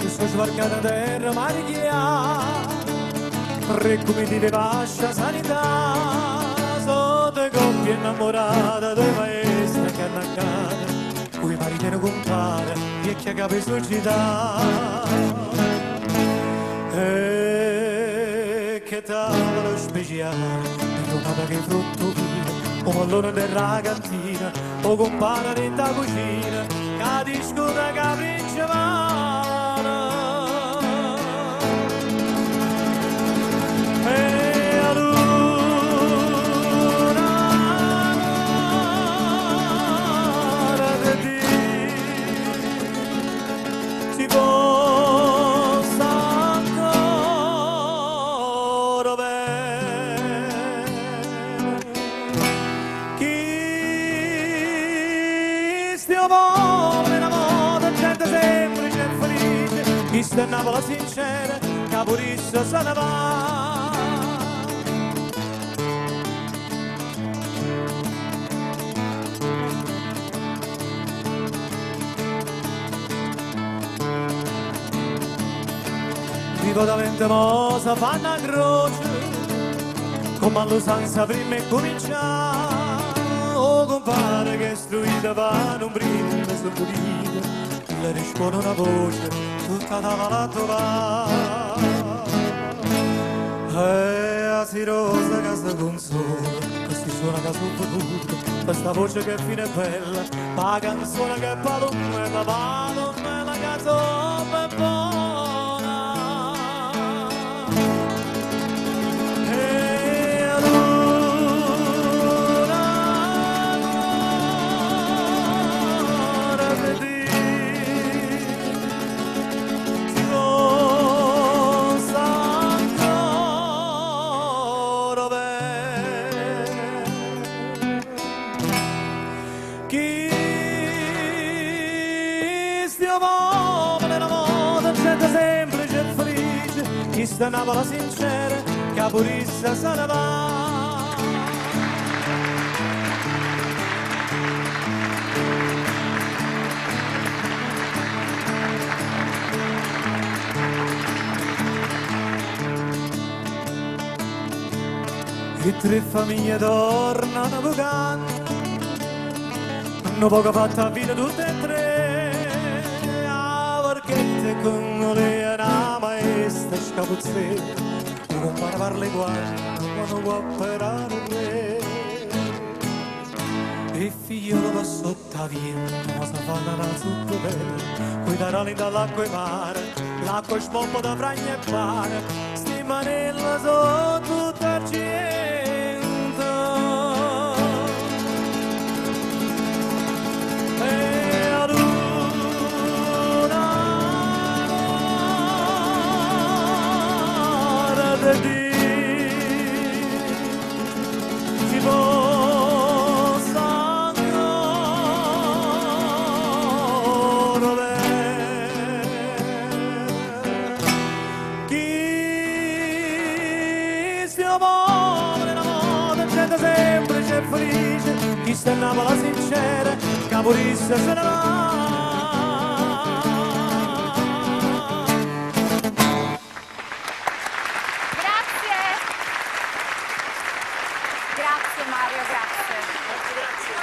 sto sbarcando a terra mariglia, tre come di vascia sanità, sotto coppie innamorate dei maestri che hanno accato, cui maritino compare, vecchia capi società. E che tavolo speciale, trovata che frutto fino, un pallone della cantina, o compare dentro la cucina, che discuta capriccia. Questa è Napoli sincera, Caporissa se ne va. Vivo da 20 mosa, fanno a croce, come all'usanza prima e cominciare. Oh compare che è istruita, va non brilla, sono pulita, le risponde una voce, tutta da trovare. E a sirosa che si consola, questi suona che sono venuta, questa voce che fine è bella, ma canzone che è palomella, palomella che sono buona. E allora vedi semplice e felice, questa Napoli sincera, Caporissa se ne va. E tre famiglie tornano vagando, hanno poco fatto a vita tutte e tre, con le una maestra scapuzzetta, non parla le guardie quando può operare un re. E figlio va sotto a via, ma si fa una sotto bella, coi tarali dall'acqua e mare, l'acqua spompa da fragna e pane, sti manella sotto tutta argento. Si possa ancora vedere chi stiamo poveri, l'amore, gente semplice e felice, chi sta in Napoli sincera, Caporissa se ne va. Grazie Mario, grazie.